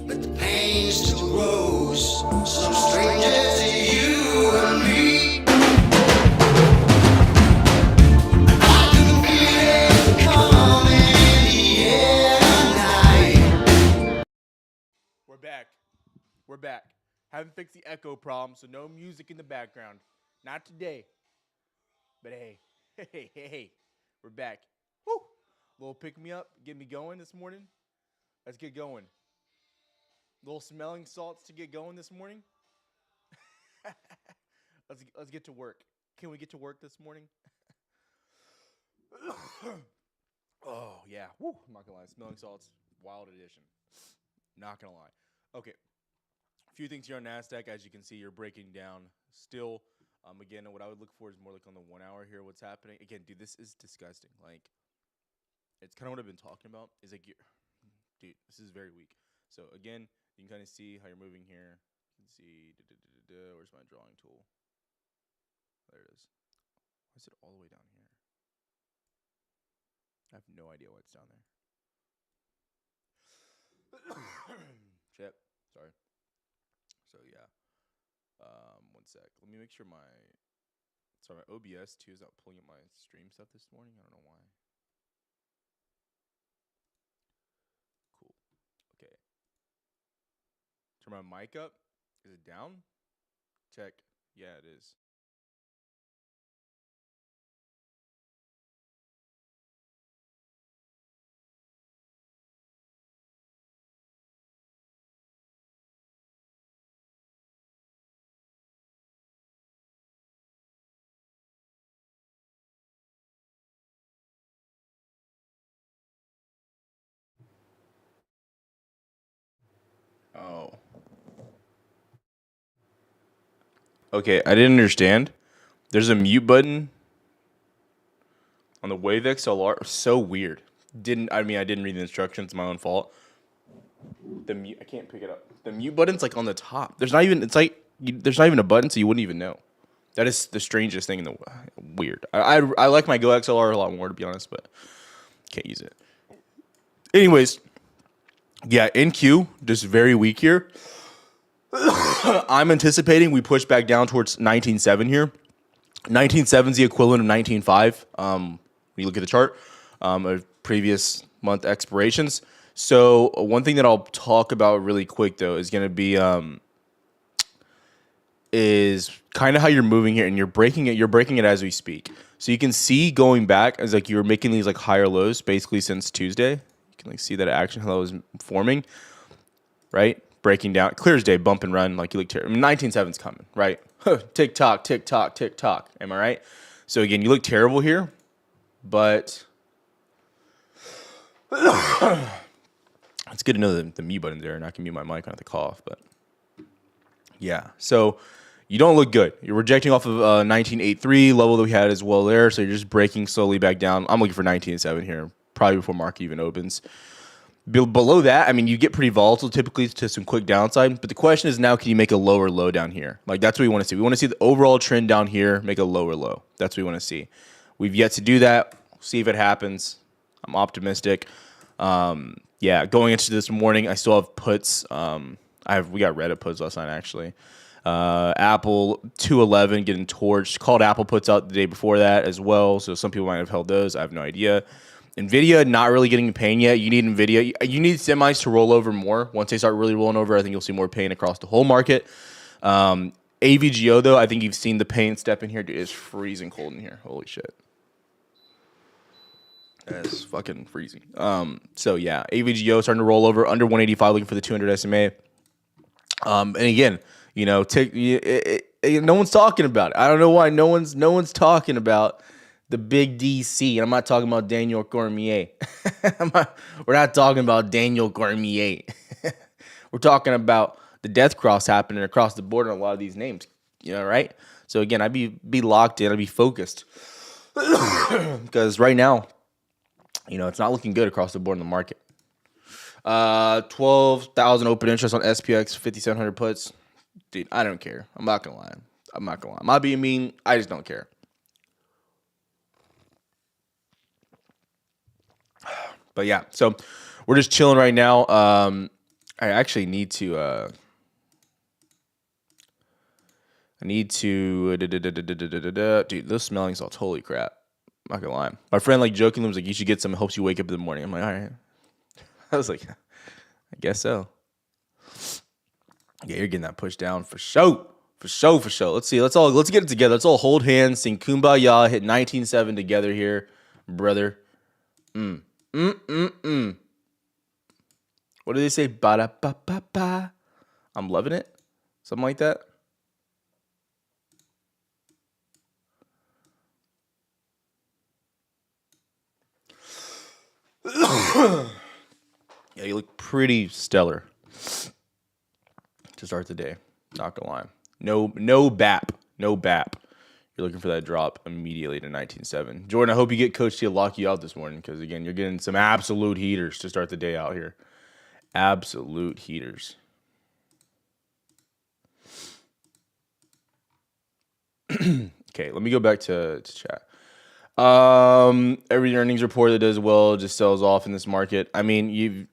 But the pain still grows. Some stranger to you and We're back. Haven't fixed the echo problem, so no music in the background. Not today. But hey, hey, we're back. Woo! Little pick me up, get me going this morning. Let's get going. Little smelling salts to get going this morning. Let's get to work. Can we get to work this morning? Oh yeah. Woo! I'm not gonna lie. Smelling salts, wild edition. Not gonna lie. Okay. A few things here on NASDAQ. As you can see, you're breaking down still. Again, what I would look for is more like on the 1 hour here, what's happening. Again, dude, this is disgusting. Like, it's kind of what I've been talking about. Is like, dude, this is very weak. So again, you can kind of see how you're moving here. You can see, where's my drawing tool? There it is. Why is it all the way down here? I have no idea why it's down there. Shit. Sorry. So yeah. 1 sec. Let me make sure my OBS too is not pulling up my stream stuff this morning. I don't know why. Cool. Okay. Turn my mic up. Is it down? Check. Yeah, it is. Oh. Okay, I didn't understand. There's a mute button on the Wave XLR. So weird. I didn't read the instructions. It's my own fault. I can't pick it up. The mute button's like on the top. There's not even a button, so you wouldn't even know. That is the strangest thing in the weird. I like my Go XLR a lot more, to be honest, but can't use it. Anyways, yeah, NQ just very weak here. I'm anticipating we push back down towards 19.7 here. 19.7 is the equivalent of 19.5. When you look at the chart of previous month expirations. So one thing that I'll talk about really quick though is going to be is kind of how you're moving here, and you're breaking it. You're breaking it as we speak. So you can see going back as like you're making these like higher lows basically since Tuesday. You can like see that action how that was forming, right? Breaking down, clear as day, bump and run like you look terrible. 19.7's coming, right? Tick tock, tick tock, tick tock. Am I right? So again, you look terrible here, but it's good to know the mute button there, and I can mute my mic. I don't have to cough, but yeah. So you don't look good. You're rejecting off of 19.83 level that we had as well there. So you're just breaking slowly back down. I'm looking for 19.7 here, probably before market even opens. Below that, I mean, you get pretty volatile typically to some quick downside. But the question is now, can you make a lower low down here? Like, that's what we want to see. We want to see the overall trend down here make a lower low. That's what we want to see. We've yet to do that. We'll see if it happens. I'm optimistic. Yeah, going into this morning, I still have puts. We got Reddit puts last night, actually. Apple 211 getting torched. Called Apple puts out the day before that as well. So some people might have held those. I have no idea. NVIDIA, not really getting pain yet. You need NVIDIA. You need semis to roll over more. Once they start really rolling over, I think you'll see more pain across the whole market. AVGO, though, I think you've seen the pain step in here. Dude, it's freezing cold in here. Holy shit. That's fucking freezing. So, yeah, AVGO starting to roll over under 185, looking for the 200 SMA. And again, you know, no one's talking about it. I don't know why no one's talking about the big DC. And I'm not talking about Daniel Cormier. We're not talking about Daniel Cormier. We're talking about the death cross happening across the board on a lot of these names. You know, right? So again, I'd be locked in. I'd be focused because right now, you know, it's not looking good across the board in the market. 12,000 open interest on SPX, 5,700 puts. Dude, I don't care. I'm not gonna lie. I'm not being mean. I just don't care. But yeah, so we're just chilling right now. I actually need to. Dude, those smelling salts. Holy crap! I'm not gonna lie. My friend like jokingly was like, "You should get some. It helps you wake up in the morning." I'm like, all right. I was like, I guess so. Yeah, you're getting that push down for sure. For sure, for sure. Let's see. Let's get it together. Let's all hold hands, sing Kumbaya, hit 19.7 together here, brother. What do they say? Ba da ba ba ba. I'm loving it. Something like that. Yeah, you look pretty stellar to start the day. Not gonna lie. No BAP. No BAP. You're looking for that drop immediately to 19.7. Jordan, I hope you get Coach T to lock you out this morning because, again, you're getting some absolute heaters to start the day out here. Absolute heaters. Okay, let me go back to chat. Every earnings report that does well just sells off in this market. I mean,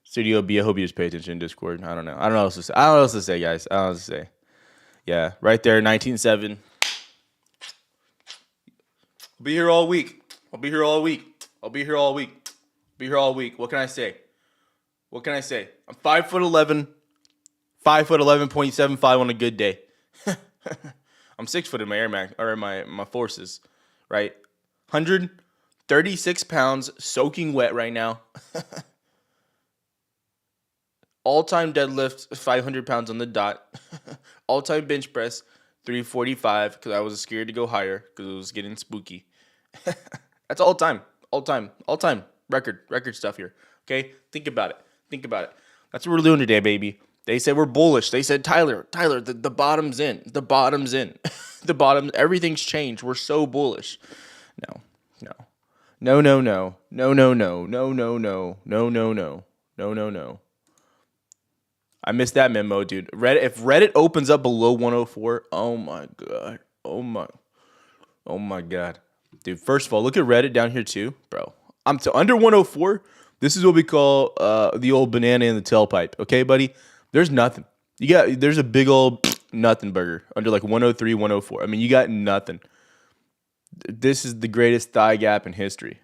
Studio B, I hope you just pay attention in Discord. I don't know. I don't know what else to say. I don't know what else to say, guys. I don't know what else to say. Yeah, right there, 19.7. I'll be here all week. I'll be here all week. I'll be here all week. I'll be here all week. What can I say? What can I say? I'm 5'11", 5'11.75 on a good day. I'm 6 foot in my Air Max or my forces, right? 136 pounds, soaking wet right now. All-time deadlift, 500 pounds on the dot. All-time bench press, 345, because I was scared to go higher because it was getting spooky. That's all-time record stuff here. Okay, think about it. That's what we're doing today, baby. They said we're bullish. They said, Tyler, the bottom's in. The bottom's in. The bottom, everything's changed. We're so bullish. No. I missed that memo, dude. If Reddit opens up below 104, oh my god. Oh my god. Dude, first of all, look at Reddit down here too, bro. I'm under 104. This is what we call the old banana in the tailpipe. Okay, buddy? There's nothing. There's a big old nothing burger under like 103, 104. I mean, you got nothing. This is the greatest thigh gap in history.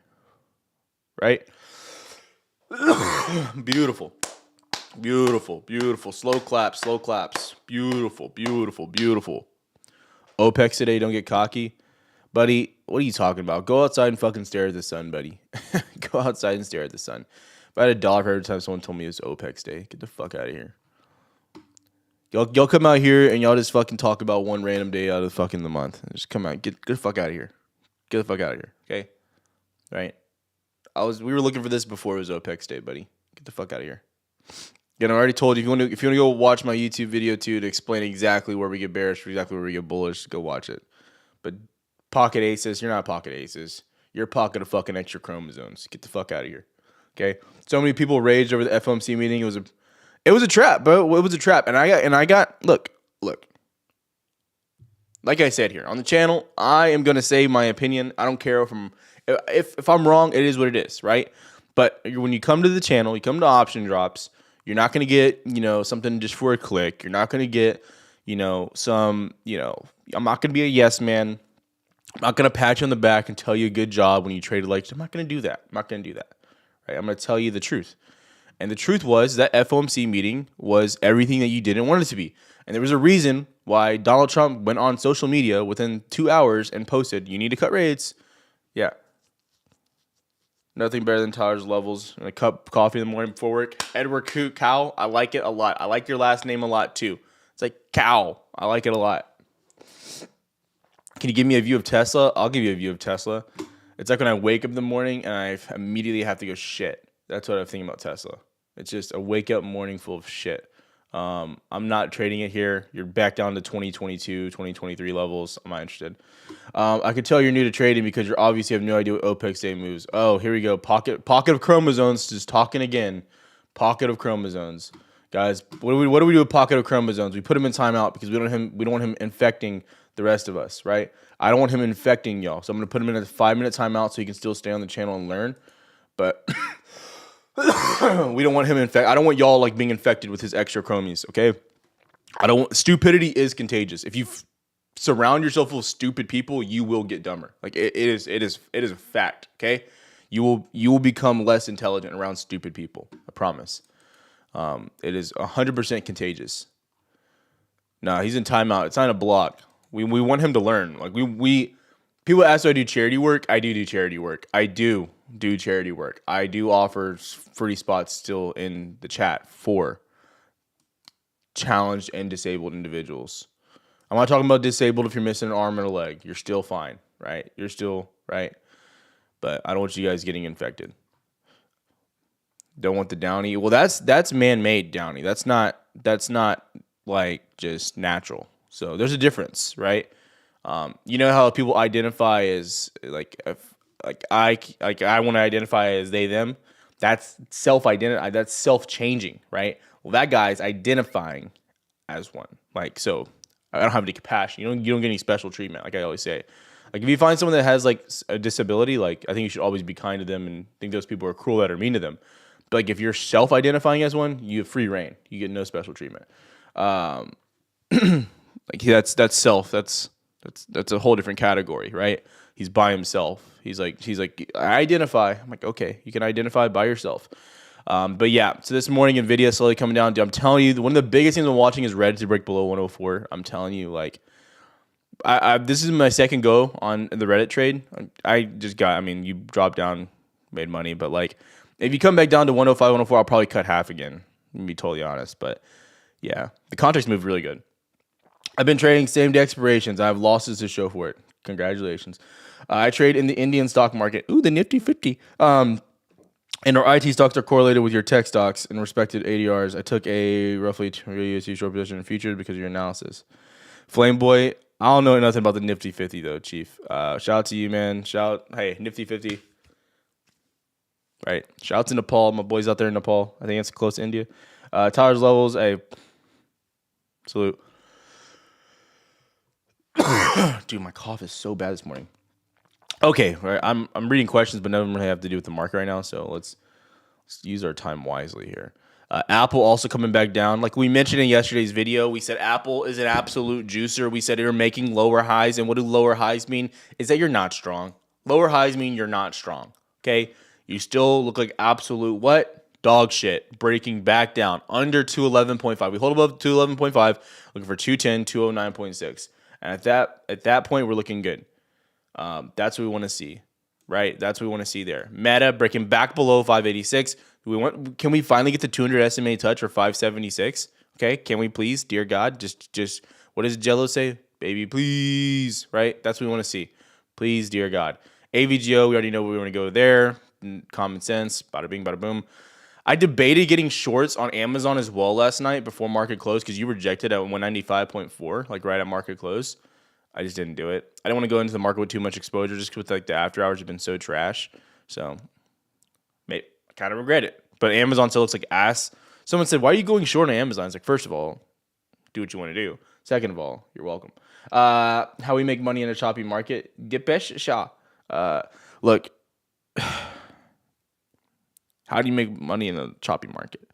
Right? Beautiful. Slow claps. Beautiful. OPEX today, don't get cocky. Buddy, what are you talking about? Go outside and fucking stare at the sun, buddy. Go outside and stare at the sun. If I had $1 for every time someone told me it was OPEX day, get the fuck out of here. Y'all come out here and y'all just fucking talk about one random day out of the month. Just come out. Get the fuck out of here. Get the fuck out of here. Okay? Right? We were looking for this before it was OPEX day, buddy. Get the fuck out of here. Again, I already told you, if you want to go watch my YouTube video too to explain exactly where we get bearish, exactly where we get bullish, go watch it. But pocket aces, you're not pocket aces. You're a pocket of fucking extra chromosomes. Get the fuck out of here. Okay? So many people raged over the FOMC meeting. It was a trap, bro. It was a trap. And I got look. Like I said here on the channel, I am gonna say my opinion. I don't care if I'm wrong, it is what it is, right? But when you come to the channel, you come to option drops, you're not gonna get, something just for a click. You're not gonna get, I'm not gonna be a yes man. I'm not gonna pat you on the back and tell you a good job when you traded like I'm not gonna do that. Right? I'm gonna tell you the truth. And the truth was that FOMC meeting was everything that you didn't want it to be. And there was a reason why Donald Trump went on social media within 2 hours and posted, you need to cut rates. Yeah. Nothing better than Tyler's levels and a cup of coffee in the morning before work. Edward Cow, I like it a lot. I like your last name a lot too. It's like Cow. I like it a lot. Can you give me a view of Tesla? I'll give you a view of Tesla. It's like when I wake up in the morning and I immediately have to go shit. That's what I'm thinking about Tesla. It's just a wake up morning full of shit. I'm not trading it here. You're back down to 2022, 2023 levels. I'm not interested. I could tell you're new to trading because you obviously have no idea what OPEX day moves. Oh, here we go. Pocket of chromosomes just talking again. Pocket of chromosomes. Guys, what do we do with pocket of chromosomes? We put him in timeout because we don't want him infecting the rest of us, right? I don't want him infecting y'all. So I'm going to put him in a 5-minute timeout so he can still stay on the channel and learn. But we don't want him I don't want y'all like being infected with his extra chromies, okay? Stupidity is contagious. If you surround yourself with stupid people, you will get dumber. Like it is a fact, okay? You will become less intelligent around stupid people. I promise. It is 100% contagious. No, he's in timeout. It's not a block. We want him to learn. Like we people ask, do I do charity work? I do charity work. I do charity work. I do offer free spots still in the chat for challenged and disabled individuals. I'm not talking about disabled if you're missing an arm and a leg. You're still fine, right? You're still right. But I don't want you guys getting infected. Don't want the downy. Well, that's man-made downy. That's not like just natural. So there's a difference, right? You know how people identify as I want to identify as they them. That's self-identity. That's self-changing, right? Well, that guy's identifying as one. Like, so I don't have any compassion. You don't get any special treatment. Like I always say, like if you find someone that has like a disability, like I think you should always be kind to them and think those people are cruel that are mean to them. But like if you're self-identifying as one, you have free reign. You get no special treatment. Like that's self. That's a whole different category, right? He's by himself. He's like, I identify. I'm like, okay, you can identify by yourself. But yeah, so this morning Nvidia slowly coming down. Dude, I'm telling you, one of the biggest things I'm watching is red to break below 104. I'm telling you, like, this is my second go on the Reddit trade. You dropped down, made money, but like, if you come back down to 105, 104, I'll probably cut half again. To be totally honest, but yeah, the context moved really good. I've been trading same day expirations. I have losses to show for it. Congratulations. I trade in the Indian stock market. Ooh, the Nifty 50. And our IT stocks are correlated with your tech stocks and respected ADRs. I took a roughly USD short position in futures because of your analysis. Flameboy, I don't know nothing about the Nifty 50 though, Chief. Shout out to you, man. Hey, Nifty 50. Right. Shout out to Nepal. My boys out there in Nepal. I think it's close to India. Towers levels. Hey, salute. Dude, my cough is so bad this morning. Okay, right. I'm reading questions, but none of them really have to do with the market right now. So let's use our time wisely here. Apple also coming back down. Like we mentioned in yesterday's video, we said Apple is an absolute juicer. We said you're making lower highs. And what do lower highs mean? Is that you're not strong. Lower highs mean you're not strong. Okay? You still look like absolute what? Dog shit. Breaking back down. Under 211.5. We hold above 211.5. Looking for 210, 209.6. And at that point, we're looking good. That's what we want to see, right? That's what we want to see there. Meta breaking back below 586. Can we finally get the 200 SMA touch or 576? Okay, can we please, dear God? Just what does Jello say? Baby, please, right? That's what we want to see. Please, dear God. AVGO, we already know where we want to go there. Common sense, bada bing, bada boom. I debated getting shorts on Amazon as well last night before market close because you rejected at 195.4, like right at market close. I just didn't do it. I don't want to go into the market with too much exposure just because like the after hours have been so trash. So I kind of regret it. But Amazon still looks like ass. Someone said, why are you going short on Amazon? It's like, first of all, do what you want to do. Second of all, you're welcome. How we make money in a choppy market. Dipesh Shah. Look. How do you make money in a choppy market?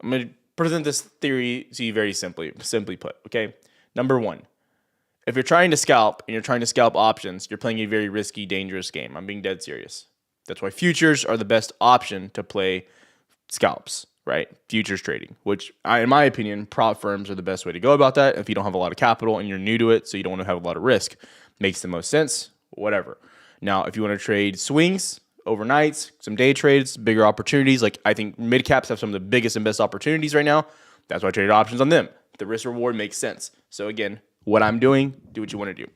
I'm going to present this theory to you very simply put, okay? Number one, if you're trying to scalp and you're trying to scalp options, you're playing a very risky, dangerous game. I'm being dead serious. That's why futures are the best option to play scalps, right? Futures trading, which in my opinion, prop firms are the best way to go about that. If you don't have a lot of capital and you're new to it, so you don't want to have a lot of risk, makes the most sense, whatever. Now, if you want to trade swings, overnights, some day trades, bigger opportunities. Like I think mid caps have some of the biggest and best opportunities right now. That's why I traded options on them. The risk reward makes sense. So again, what I'm doing, do what you want to do.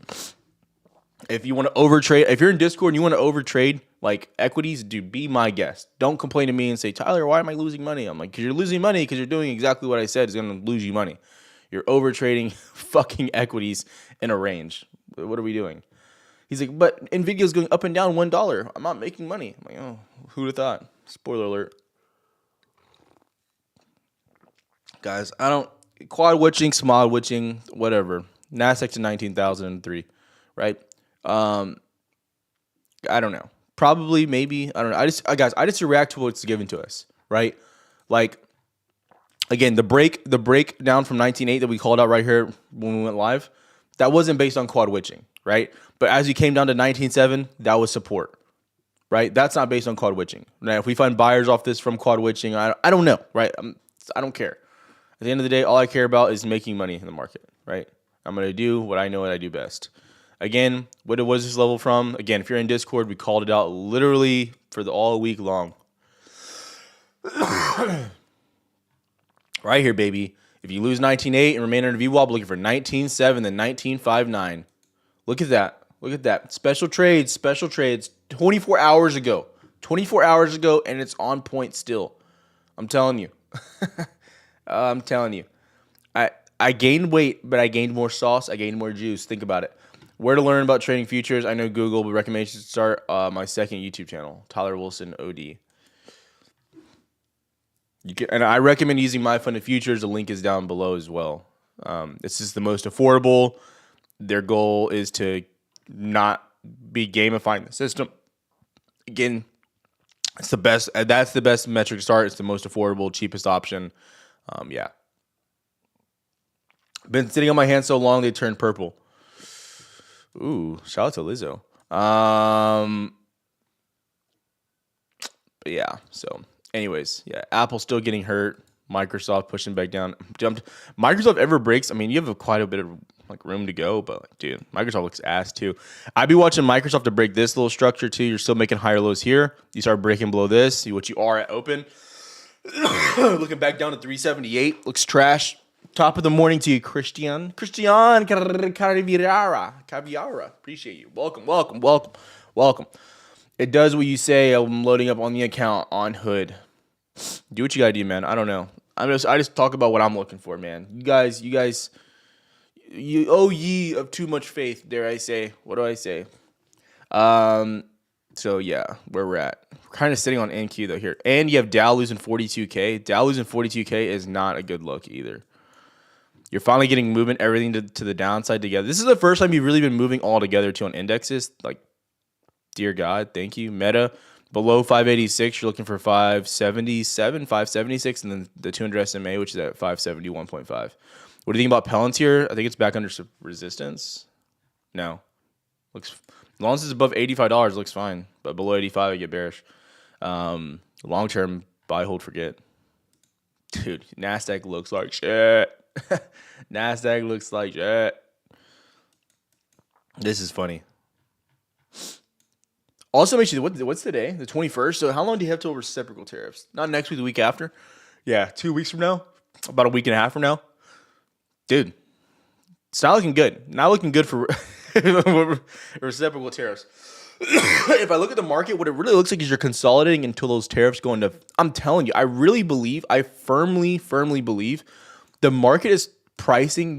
If you want to overtrade, if you're in Discord and you want to overtrade like equities, dude, be my guest. Don't complain to me and say, Tyler, why am I losing money? I'm like, because you're losing money because you're doing exactly what I said is going to lose you money. You're overtrading fucking equities in a range. What are we doing? He's like, but Nvidia's going up and down $1. I'm not making money. I'm like, oh, who'd have thought? Spoiler alert. Guys, I don't, quad witching, smod witching, whatever. NASDAQ to 19,003, right? I don't know. Probably, maybe, I don't know. I just react to what's given to us, right? Like, again, the breakdown from 19.8 that we called out right here when we went live, that wasn't based on quad witching, right? But as you came down to 19.7, that was support, right? That's not based on quad witching. Now, if we find buyers off this from quad witching, I don't know, right? I don't care. At the end of the day, all I care about is making money in the market, right? I'm going to do what I know what I do best. Again, what was this level from? Again, if you're in Discord, we called it out literally for the all week long. Right here, baby. If you lose 19.8 and remain under VWAP, looking for 19.7 then 19.59. Look at that. Look at that. Special trades, 24 hours ago. 24 hours ago, and it's on point still. I'm telling you. I'm telling you. I gained weight, but I gained more sauce. I gained more juice. Think about it. Where to learn about trading futures? I know Google, but recommend you start my second YouTube channel, Tyler Wilson OD. And I recommend using My Funded Futures. The link is down below as well. This is the most affordable. Their goal is to not be gamifying the system. Again, it's the best. That's the best metric to start. It's the most affordable, cheapest option. Yeah. Been sitting on my hands so long they turned purple. Ooh, shout out to Lizzo. But yeah, so anyways, yeah, Apple still getting hurt. Microsoft pushing back down. Microsoft ever breaks, I mean, you have quite a bit of like room to go, but like, dude, Microsoft looks ass too. I'd be watching Microsoft to break this little structure too. You're still making higher lows here. You start breaking below this, see what you are at open. Looking back down to 378, looks trash. Top of the morning to you, Christian Caviara. Appreciate you. Welcome. It does what you say. I'm loading up on the account on Hood. Do what you gotta do, man. I don't know. I just talk about what I'm looking for, man. You guys, you oh ye of too much faith, dare I say. What do I say? So yeah, where we're at. We're kind of sitting on NQ though here. And you have Dow losing 42K. Dow losing 42K is not a good look either. You're finally getting movement, everything to the downside together. This is the first time you've really been moving all together to on indexes. Like, dear God, thank you. Meta, below 586, you're looking for 577, 576, and then the 200 SMA, which is at 571.5. What do you think about Palantir? I think it's back under resistance. No. Looks, as long as it's above $85, looks fine. But below 85, I get bearish. Long-term, buy, hold, forget. Dude, NASDAQ looks like shit. NASDAQ looks like shit. This is funny. Also, make sure, what's today? The 21st? So how long do you have till reciprocal tariffs? Not next week, the week after? Yeah, 2 weeks from now? About a week and a half from now? Dude, it's not looking good. Not looking good for reciprocal tariffs. If I look at the market, what it really looks like is you're consolidating until those tariffs go into... I'm telling you, I firmly believe the market is pricing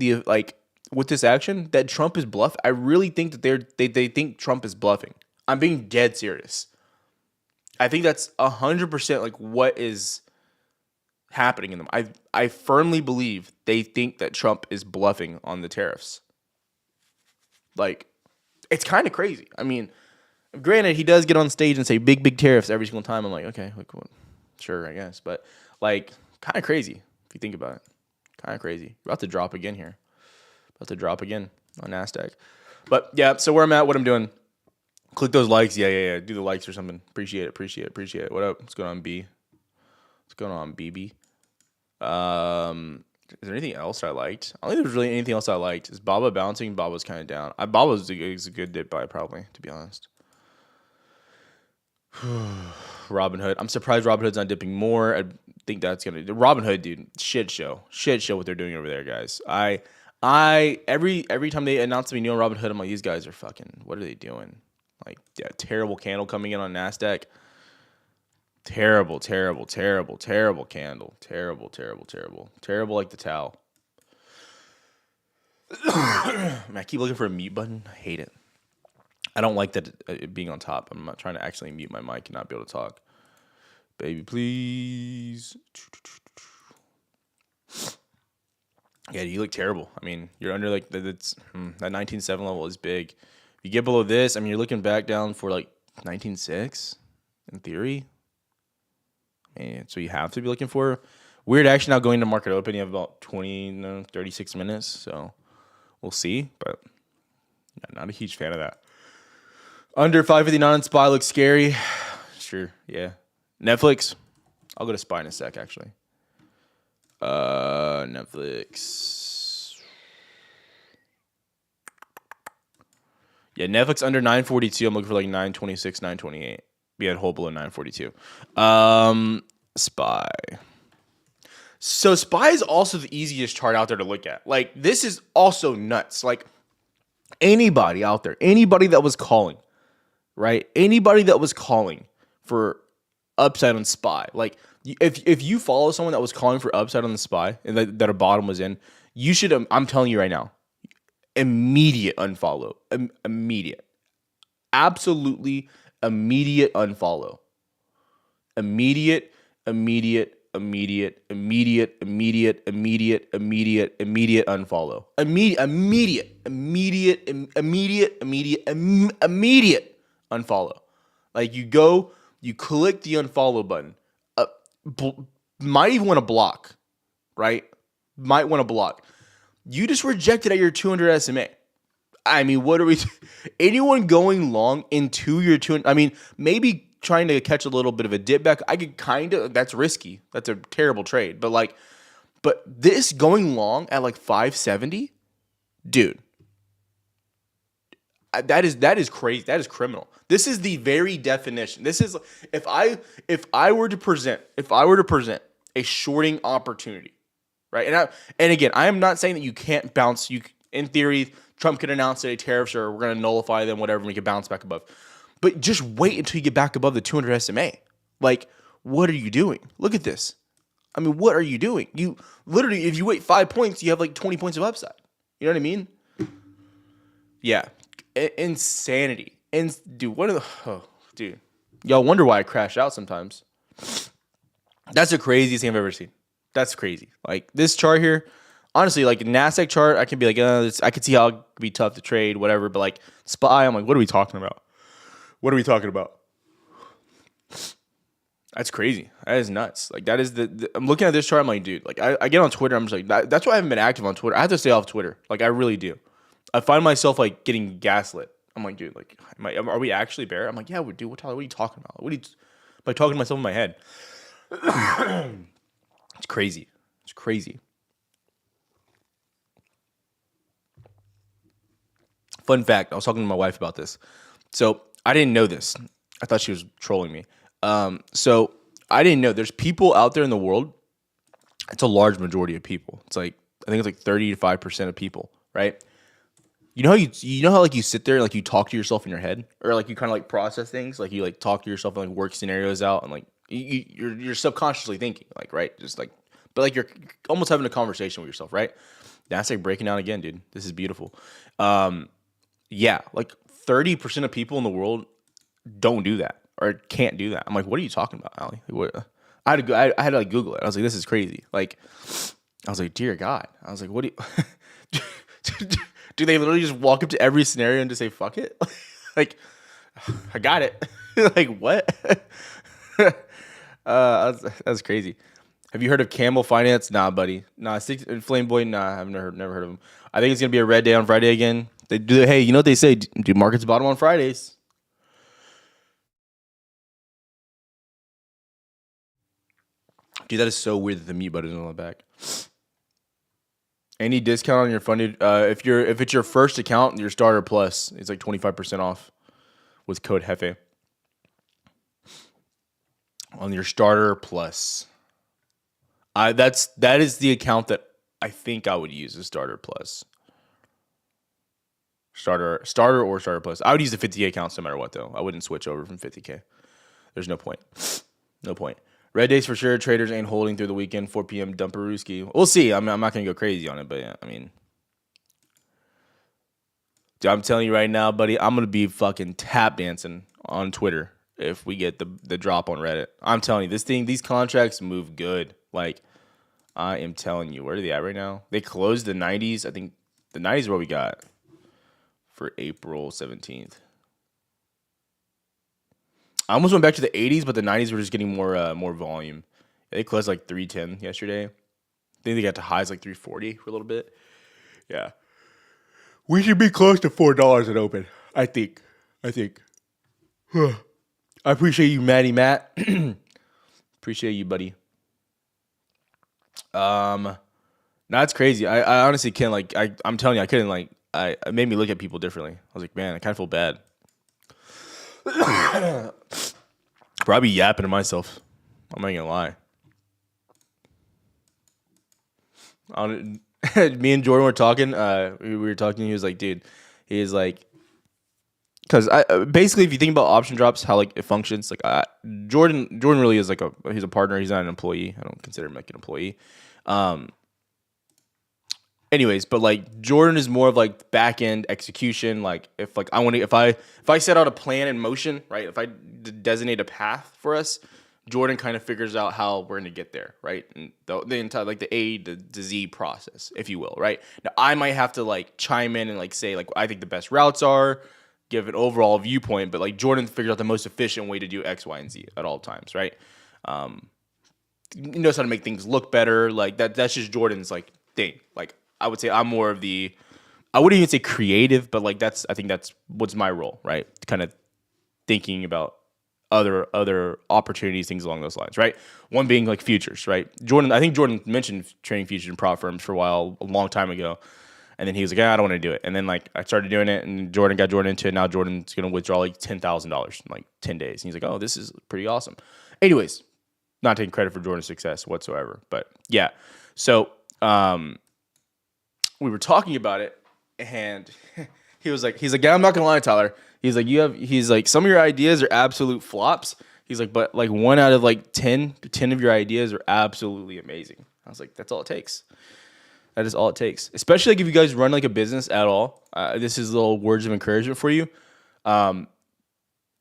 with this action that Trump is bluffing. I really think that they think Trump is bluffing. I'm being dead serious. I think that's 100% like what is happening in them. I firmly believe they think that Trump is bluffing on the tariffs. Like, it's kind of crazy. I mean, granted, he does get on stage and say big tariffs every single time. I'm like, okay, like, well, sure, I guess. But like, kind of crazy if you think about it. Kind of crazy. We're about to drop again here. About to drop again on NASDAQ. But yeah, so where I'm at, what I'm doing. Click those likes. Yeah. Do the likes or something. Appreciate it. What up? What's going on, B? What's going on, BB? Is there anything else I liked? I don't think there's really anything else I liked. Is Baba bouncing? Baba's kind of down. Baba's a good dip buy, probably, to be honest. Robinhood. I'm surprised Robinhood's not dipping more. I think that's gonna Robinhood, dude. Shit show what they're doing over there, guys. Every time they announce something new on Robinhood, I'm like, these guys are fucking. What are they doing? Like, yeah, terrible candle coming in on NASDAQ. Terrible candle. Terrible like the towel. I keep looking for a mute button. I hate it. I don't like that it being on top. I'm not trying to actually mute my mic and not be able to talk. Baby, please. Yeah, you look terrible. I mean, you're under like that 19.7 level is big. If you get below this, I mean, you're looking back down for like 19.6 in theory. And so you have to be looking for weird action now going to market open. You have about 36 minutes. So we'll see. But not a huge fan of that. Under 559 SPY looks scary. Sure, yeah. Netflix. I'll go to SPY in a sec, actually. Netflix. Yeah, Netflix under 942. I'm looking for like 926, 928. We had hold below 942. SPY. So SPY is also the easiest chart out there to look at. Like, this is also nuts. Like, anybody out there, anybody that was calling, right? Anybody that was calling for upside on SPY, like, if you follow someone that was calling for upside on the SPY and that a bottom was in, you should, I'm telling you right now, immediate unfollow. Immediate. Absolutely immediate unfollow. Immediate unfollow. Immediate unfollow. Like, you click the unfollow button. Might even want to block, right? Might want to block. You just rejected at your 200 SMA. I mean, what are we? Anyone going long into your 200? I mean, maybe trying to catch a little bit of a dip back. I could that's risky. That's a terrible trade. But this going long at like 570, dude. That is crazy. That is criminal. This is the very definition. This is if I were to present a shorting opportunity, right? And again, I am not saying that you can't bounce. In theory, Trump could announce that tariffs we're going to nullify them, whatever, and we can bounce back above. But just wait until you get back above the 200 SMA. Like, what are you doing? Look at this. I mean, what are you doing? You literally, if you wait 5 points, you have like 20 points of upside. You know what I mean? Yeah. Insanity. And dude, dude. Y'all wonder why I crash out sometimes. That's the craziest thing I've ever seen. That's crazy. Like, this chart here, honestly, like a NASDAQ chart, I can be like, I could see how it could be tough to trade, whatever. But like SPY, I'm like, what are we talking about? What are we talking about? That's crazy. That is nuts. Like, that is I'm looking at this chart. I'm like, dude, like I get on Twitter. I'm just like, that's why I haven't been active on Twitter. I have to stay off Twitter. Like, I really do. I find myself like getting gaslit. I'm like, dude, like, are we actually bear? I'm like, yeah, dude. What are you talking about? Am I talking to myself in my head? It's crazy. It's crazy. Fun fact, I was talking to my wife about this. So I didn't know this. I thought she was trolling me. So I didn't know there's people out there in the world. It's a large majority of people. It's like, I think it's like 35% of people, right? You know how like you sit there and like you talk to yourself in your head, or like you kind of like process things, like you like talk to yourself and like work scenarios out, and like you're subconsciously thinking, like, right, just like, but like you're almost having a conversation with yourself, right? That's like breaking down again, dude. This is beautiful. Yeah, like 30% of people in the world don't do that or can't do that. I'm like, what are you talking about, Ali? What? I had to like Google it. I was like, this is crazy. Like, I was like, dear God. I was like, what do you? Do they literally just walk up to every scenario and just say, fuck it? Like, I got it. Like, what? That's crazy. Have you heard of Camel Finance? Nah, buddy. Nah, Flame Boy? Nah, I've never heard of him. I think it's going to be a red day on Friday again. Hey, you know what they say? Do markets bottom on Fridays? Dude, that is so weird that the mute button is on the back. Any discount on your funded? If it's your first account, your starter plus, it's like 25% off with code Hefe on your starter plus. That is the account that I think I would use as starter plus. Starter or starter plus. I would use the 50K accounts no matter what, though. I wouldn't switch over from 50K. There's no point. No point. Red days for sure. Traders ain't holding through the weekend. 4 p.m. Dumperuski. We'll see. I'm not going to go crazy on it, but yeah, I mean, dude, I'm telling you right now, buddy, I'm going to be fucking tap dancing on Twitter if we get the drop on Reddit. I'm telling you, these contracts move good. Like, I am telling you, where are they at right now? They closed the 90s. I think the 90s is what we got for April 17th. I almost went back to the 80s, but the 90s were just getting more volume. Yeah, they closed like 310 yesterday. I think they got to highs like 340 for a little bit. Yeah. We should be close to $4 at open. I think. I appreciate you, Matt. Appreciate you, buddy. No, that's crazy. I honestly can't like. I'm telling you, I couldn't like. It made me look at people differently. I was like, man, I kind of feel bad. Probably yapping to myself. I'm not gonna lie. Me and Jordan were talking. We were talking. He was like, dude, he is like, because I basically, if you think about option drops, how like it functions, like Jordan really is like he's a partner. He's not an employee. I don't consider him like an employee. Um, anyways, but like Jordan is more of like back end execution. Like if like I want to, if I set out a plan in motion, right? If I designate a path for us, Jordan kind of figures out how we're going to get there, right? And the entire like the A to Z process, if you will, right? Now I might have to like chime in and like say like I think the best routes are, give an overall viewpoint, but like Jordan figured out the most efficient way to do X, Y, and Z at all times, right? He knows how to make things look better. Like that's just Jordan's like thing. Like I would say I'm more of the, I wouldn't even say creative, but like I think that's what's my role, right? Kind of thinking about other opportunities, things along those lines, right? One being like futures, right? I think Jordan mentioned trading futures and prop firms for a long time ago. And then he was like, I don't want to do it. And then like I started doing it and Jordan got Jordan into it. Now Jordan's going to withdraw like $10,000 in like 10 days. And he's like, oh, this is pretty awesome. Anyways, not taking credit for Jordan's success whatsoever, but yeah. So, we were talking about it and he's like, yeah, I'm not gonna lie, Tyler. He's like, some of your ideas are absolute flops. He's like, but like 1 out of like 10 of your ideas are absolutely amazing. I was like, that's all it takes. That is all it takes. Especially like if you guys run like a business at all. This is little words of encouragement for you. I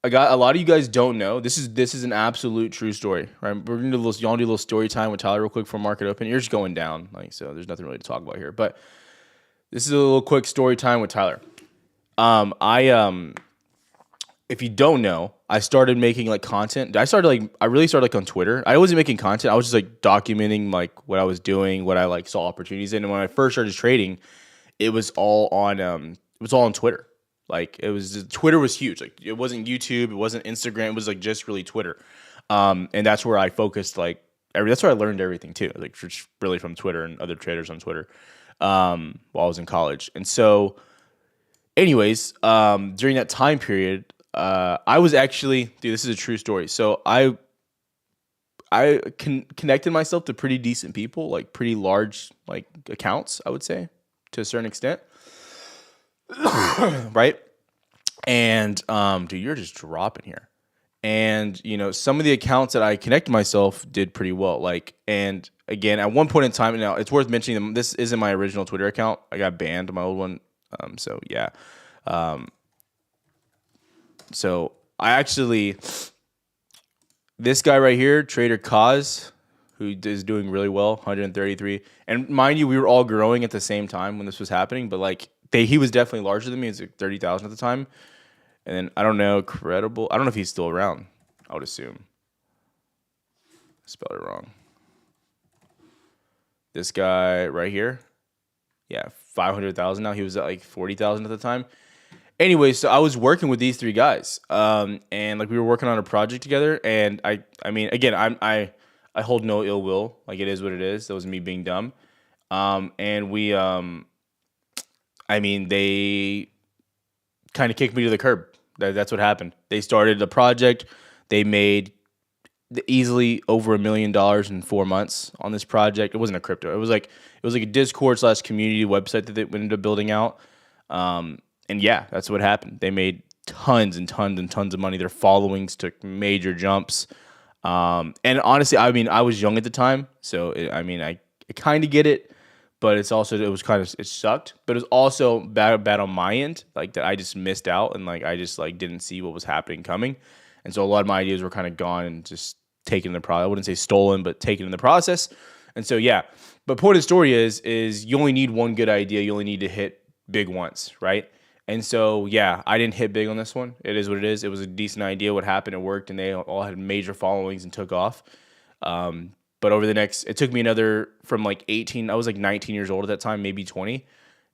got a lot of you guys don't know. This is an absolute true story, right? We're gonna do y'all do a little story time with Tyler real quick for market open. You're just going down, like so. There's nothing really to talk about here, but this is a little quick story time with Tyler. If you don't know, I started making like content. I really started like on Twitter. I wasn't making content. I was just like documenting like what I was doing, what I like saw opportunities in. And when I first started trading, it was all on Twitter. Like Twitter was huge. Like it wasn't YouTube, it wasn't Instagram. It was like just really Twitter. And that's where I focused. That's where I learned everything too. Like just really from Twitter and other traders on Twitter. While I was in college, and so, anyways, during that time period, I was actually, dude, this is a true story. So I connected myself to pretty decent people, like pretty large like accounts, I would say, to a certain extent. Right? And dude, you're just dropping here. And some of the accounts that I connected myself did pretty well. Like, and again, at one point in time, now it's worth mentioning them. This isn't my original Twitter account. I got banned on my old one. So yeah. So I actually, this guy right here, Trader Kaz, who is doing really well, 133. And mind you, we were all growing at the same time when this was happening, but like he was definitely larger than me. He was like 30,000 at the time. And then I don't know, Credible. I don't know if he's still around. I would assume. I spelled it wrong. This guy right here. Yeah, 500,000 now. He was at like 40,000 at the time. Anyway, so I was working with these three guys. And like we were working on a project together. And I mean, again, I hold no ill will. Like it is what it is. That was me being dumb. And we I mean, they kind of kicked me to the curb. That's what happened. They started a project. They made easily over $1 million in 4 months on this project. It wasn't a crypto. It was like a Discord / community website that they went into building out. And yeah, that's what happened. They made tons and tons and tons of money. Their followings took major jumps. And honestly, I mean, I was young at the time, so I kind of get it. But it sucked. But it was also bad on my end, like that I just missed out and like I just like didn't see what was happening coming, and so a lot of my ideas were kind of gone and just taken in the process. I wouldn't say stolen, but taken in the process. And so yeah. But point of the story is you only need one good idea. You only need to hit big once, right? And so yeah, I didn't hit big on this one. It is what it is. It was a decent idea. What happened? It worked, and they all had major followings and took off. But it took me from like 18, I was like 19 years old at that time, maybe 20.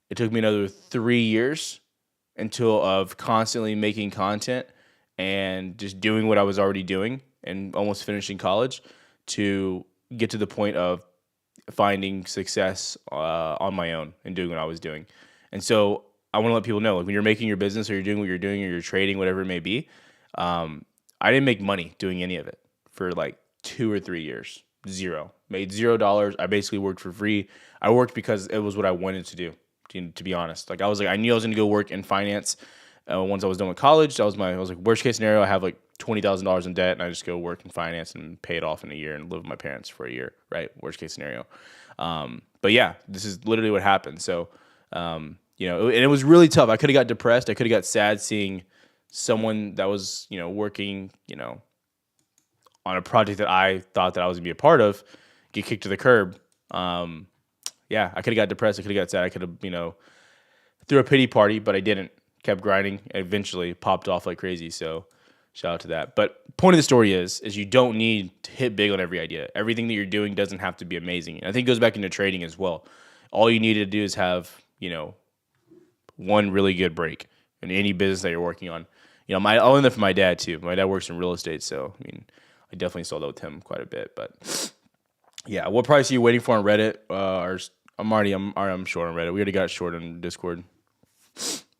It took me another 3 years of constantly making content and just doing what I was already doing and almost finishing college to get to the point of finding success on my own and doing what I was doing. And so I want to let people know, like when you're making your business or you're doing what you're doing or you're trading, whatever it may be, I didn't make money doing any of it for like 2 or 3 years. Zero. Made $0. I basically worked for free. I worked because it was what I wanted to do, to be honest. Like I knew I was going to go work in finance once I was done with college. I was like, worst case scenario, I have like $20,000 in debt and I just go work in finance and pay it off in a year and live with my parents for a year, right? Worst case scenario. But yeah, this is literally what happened. So, and it was really tough. I could have got depressed. I could have got sad seeing someone that was, working, on a project that I thought that I was gonna be a part of get kicked to the curb. Yeah, I could have got depressed. I could have got sad. I could have, threw a pity party, but I didn't. Kept grinding. Eventually popped off like crazy. So shout out to that. But point of the story is you don't need to hit big on every idea. Everything that you're doing doesn't have to be amazing. And I think it goes back into trading as well. All you need to do is have, one really good break in any business that you're working on. I'll learn that from my dad too. My dad works in real estate, so I definitely saw that with him quite a bit. But yeah, what price are you waiting for on Reddit? I'm short on Reddit. We already got short on Discord.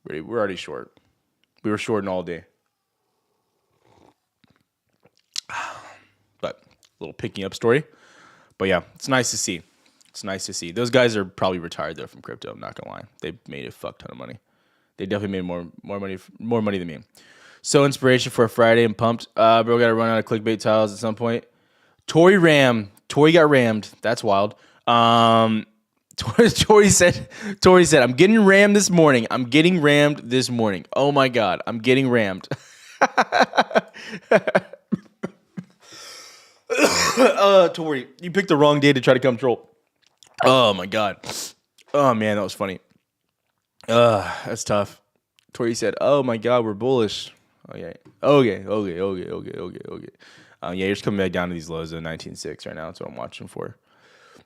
We're already short. We were shorting all day. But a little picking up story. But yeah, it's nice to see. It's nice to see. Those guys are probably retired though from crypto. I'm not gonna lie. They made a fuck ton of money. They definitely made more money than me. So inspiration for a Friday. I'm pumped. Bro, gotta run out of clickbait tiles at some point. Tory got rammed. That's wild. Tory said, I'm getting rammed this morning. Oh my God, I'm getting rammed. Tory, you picked the wrong day to try to come troll. Oh my God. Oh man, that was funny. That's tough. Tory said, oh my God, we're bullish. Okay. Yeah, you're just coming back down to these lows of 19.6 right now. That's what I'm watching for.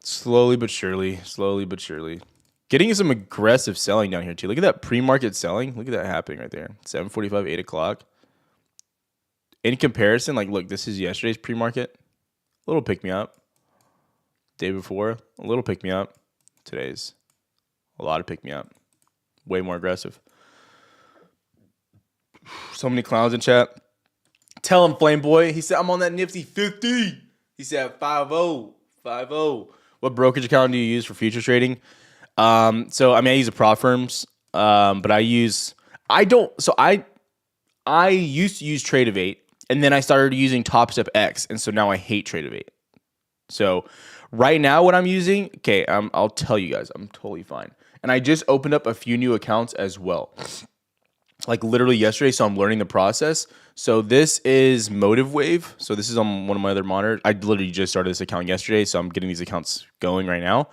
Slowly but surely. Getting some aggressive selling down here too. Look at that pre-market selling. Look at that happening right there. 7:45, 8 o'clock. In comparison, like, look, this is yesterday's pre-market. A little pick-me-up. Day before, a little pick-me-up. Today's a lot of pick-me-up. Way more aggressive. So many clowns in chat. Tell him, Flame Boy. He said, I'm on that Nifty 50. He said 5-0. What brokerage account do you use for futures trading? I use a prop firms, but I used to use Trade-of-8, and then I started using TopStep X, and so now I hate Trade-of-8. So right now what I'm using, I'll tell you guys, I'm totally fine. And I just opened up a few new accounts as well. Like literally yesterday, so I'm learning the process. So this is Motive Wave. So this is on one of my other monitors. I literally just started this account yesterday, so I'm getting these accounts going right now.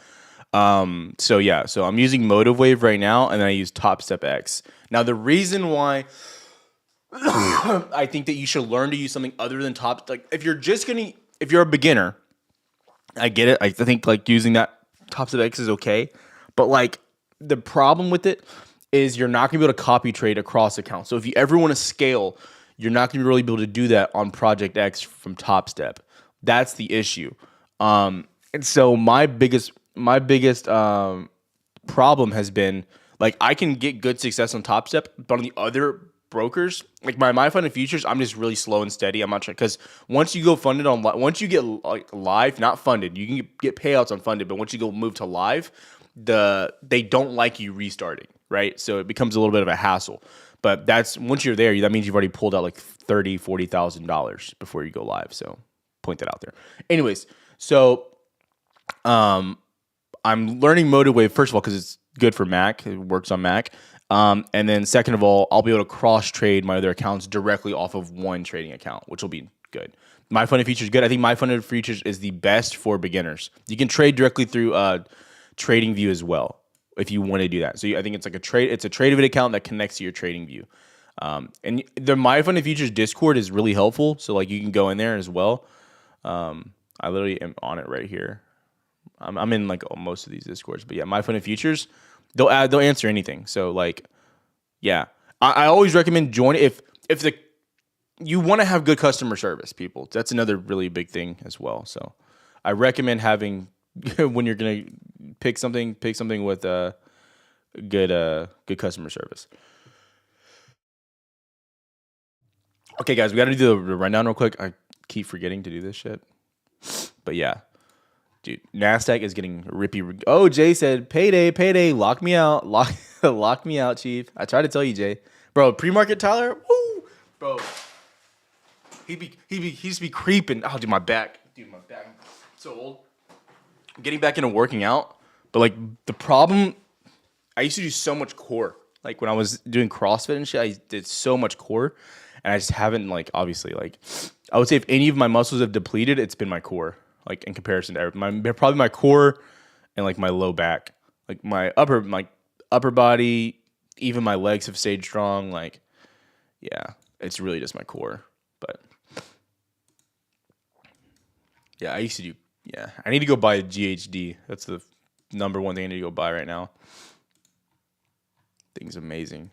So I'm using Motive Wave right now, and then I use TopStep X. Now the reason why I think that you should learn to use something other than if you're a beginner, I get it. I think like using that TopStep X is okay, but like the problem with it is you're not going to be able to copy trade across accounts. So if you ever want to scale, you're not going to really be able to do that on Project X from TopStep. That's the issue. And so my biggest problem has been like I can get good success on TopStep, but on the other brokers, like my fund and futures, I'm just really slow and steady. I'm not trying because once you go funded once you get like live, not funded, you can get payouts on funded, but once you go move to live, they don't like you restarting. Right? So it becomes a little bit of a hassle. But once you're there, that means you've already pulled out like $30,000, $40,000 before you go live. So point that out there. Anyways, so I'm learning Motive Wave, first of all, because it's good for Mac. It works on Mac. And then second of all, I'll be able to cross-trade my other accounts directly off of one trading account, which will be good. My Funded Futures is good. I think My Funded Futures is the best for beginners. You can trade directly through TradingView as well, if you want to do that. So I think it's like it's a Trade-of-it account that connects to your TradingView. And the My Funded Futures Discord is really helpful. So like you can go in there as well. I literally am on it right here. I'm in like most of these Discords, but yeah, My Funded Futures, they'll answer anything. So like, yeah, I always recommend joining if you want to have good customer service, people. That's another really big thing as well. So I recommend having when you're gonna pick something with good customer service. Okay, guys, we got to do the rundown real quick. I keep forgetting to do this shit, but yeah, dude, NASDAQ is getting rippy. Oh, Jay said payday, lock me out, lock me out, chief. I tried to tell you, Jay, bro. Pre-market Tyler, woo, bro. He used to be creeping. Oh, dude, my back. I'm so old. I'm getting back into working out, but like the problem, I used to do so much core. Like when I was doing CrossFit and shit, I did so much core, and I just haven't like obviously like I would say if any of my muscles have depleted, it's been my core. Like in comparison to probably my core and like my low back, like my upper body, even my legs have stayed strong. Like yeah, it's really just my core, but. Yeah, I used to do. Yeah, I need to go buy a GHD. That's the number one thing I need to go buy right now. Thing's amazing.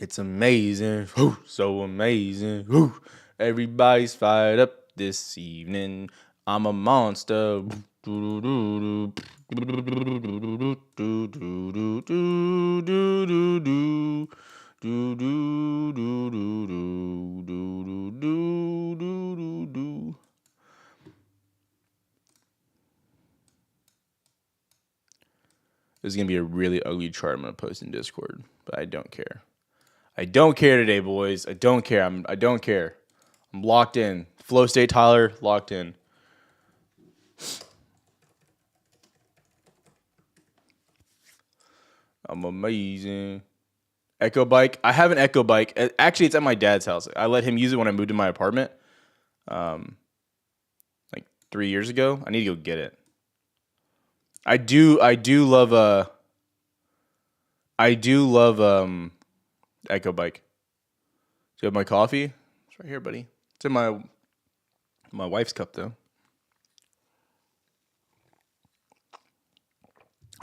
It's amazing. Woo, so amazing. Woo. Everybody's fired up this evening. I'm a monster. This is going to be a really ugly chart I'm going to post in Discord, but I don't care. I don't care today, boys. I don't care. I don't care. I'm locked in. Flow state, Tyler, locked in. I'm amazing. Echo bike. I have an Echo bike. Actually, it's at my dad's house. I let him use it when I moved to my apartment, like 3 years ago. I need to go get it. I do love Echo bike. Do you have my coffee? It's right here, buddy. It's in my wife's cup though.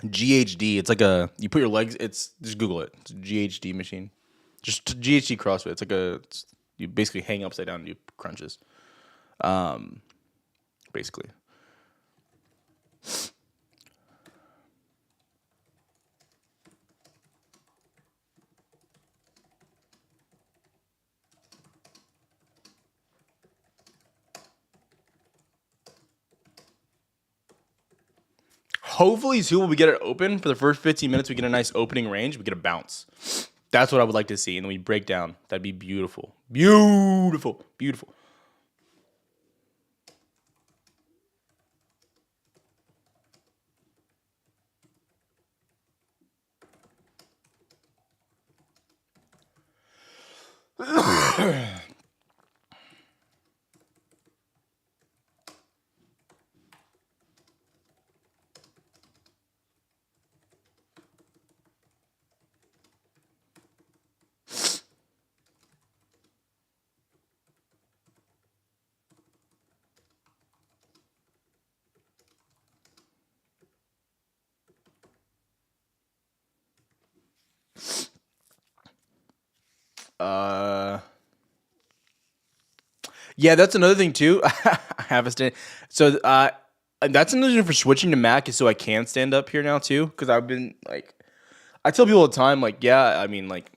GHD. It's like you put your legs. Just Google it. It's a GHD machine. Just GHD CrossFit. You basically hang upside down and do crunches. Basically. Hopefully, soon when we get it open for the first 15 minutes, we get a nice opening range. We get a bounce. That's what I would like to see. And then we break down. That'd be beautiful. Beautiful. Beautiful. Yeah, that's another thing too. I have a stand. So that's another reason for switching to Mac is so I can stand up here now too. Because I've been like, I tell people all the time, like, yeah, I mean, like,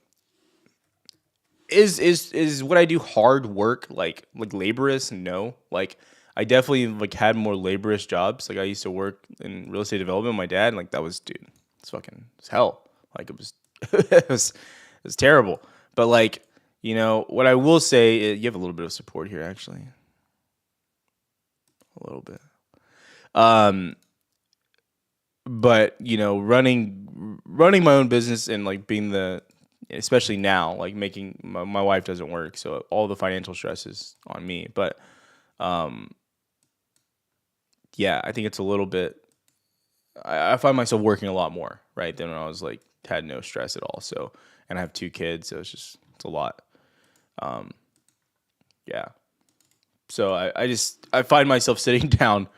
is what I do hard work, like laborious? No, like I definitely like had more laborious jobs. Like I used to work in real estate development with my dad, and like that was, dude, it's hell. Like it was, it was terrible. But like, what I will say is you have a little bit of support here, actually, a little bit. But running my own business and like being especially now, like making my wife doesn't work, so all the financial stress is on me. But yeah, I think it's a little bit. I find myself working a lot more right than when I was like had no stress at all. So, and I have 2 kids, so it's a lot. Yeah. So I find myself sitting down,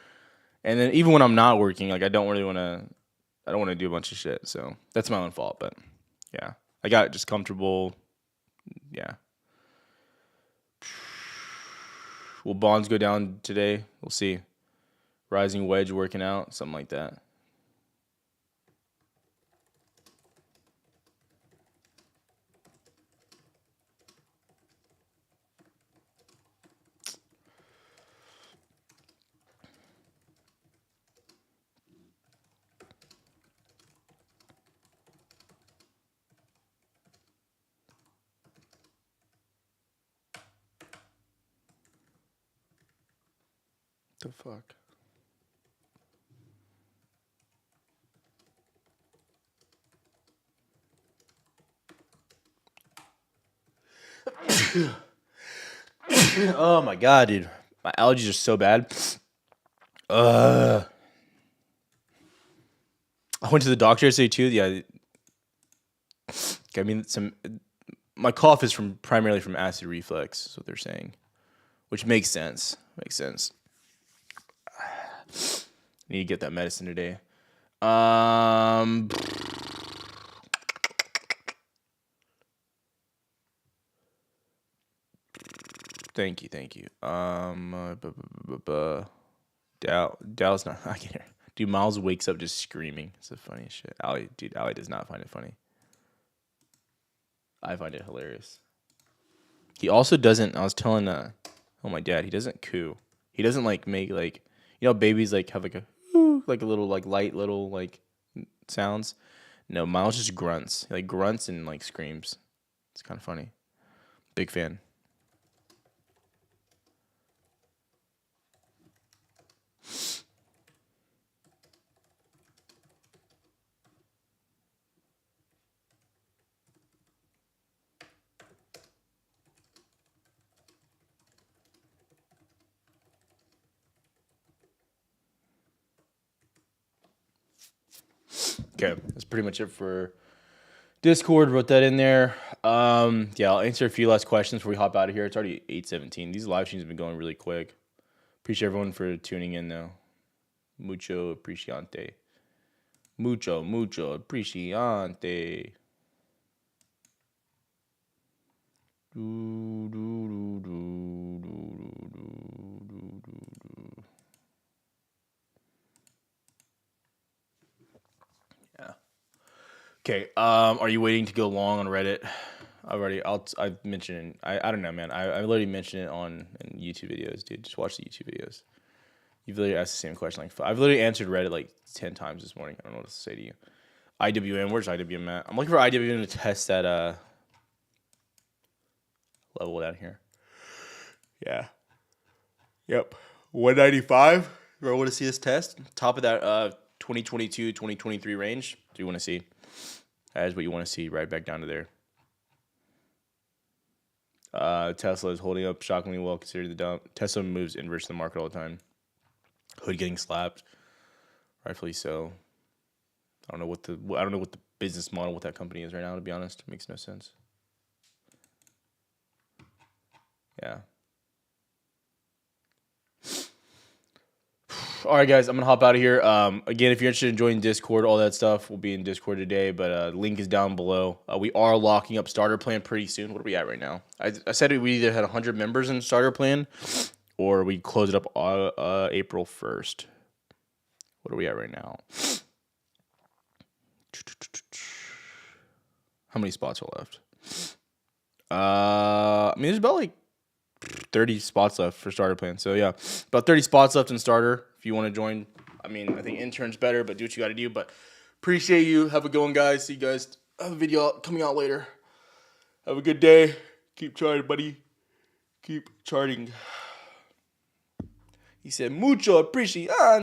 and then even when I'm not working, like I don't want to do a bunch of shit. So that's my own fault. But yeah, I got just comfortable. Yeah. Will bonds go down today? We'll see. Rising wedge working out, something like that. The fuck? Oh my god, dude. My allergies are so bad. I went to the doctor yesterday too. Yeah. I mean, my cough is primarily from acid reflux, is what they're saying. Which makes sense. Need to get that medicine today. Thank you. Dallas not. I can't hear. Dude, Miles wakes up just screaming. It's the funniest shit. Allie does not find it funny. I find it hilarious. He also doesn't. I was telling my dad, he doesn't coo. He doesn't like make like, babies like have like a like a little like light little like sounds. No, Miles just grunts. He like grunts and like screams. It's kind of funny. Big fan. Okay, that's pretty much it for Discord. Wrote that in there. Yeah, I'll answer a few last questions before we hop out of here. It's already 8:17. These live streams have been going really quick. Appreciate everyone for tuning in, though. Mucho apreciante. Mucho apreciante. Yeah. Okay. Are you waiting to go long on Reddit? I've mentioned it. I don't know, man. I literally mentioned it in YouTube videos, dude. Just watch the YouTube videos. You've literally asked the same question I've literally answered Reddit like 10 times this morning. I don't know what to say to you. IWM, where's IWM at? I'm looking for IWM to test that level down here. Yeah. Yep. 195. You want to see this test? Top of that 2022, 2023 range. Do you want to see? That is what you want to see, right back down to there. Tesla is holding up shockingly well considered the dump. Tesla moves inverse to the market all the time. Hood getting slapped, rightfully so. I don't know what the business model with that company is right now. To be honest, it makes no sense. Yeah. All right, guys, I'm gonna hop out of here. Again, if you're interested in joining Discord, all that stuff will be in Discord today. But link is down below. We are locking up Starter Plan pretty soon. What are we at right now? I said we either had 100 members in Starter Plan, or we close it up April 1st. What are we at right now? How many spots are left? I mean, there's about like 30 spots left for Starter Plan. So yeah, about 30 spots left in Starter. If you want to join, I mean, I think intern's better, but do what you got to do. But appreciate you. Have a good one, guys. See you guys. Have a video coming out later. Have a good day. Keep charting, buddy. Keep charting. He said, mucho appreciate.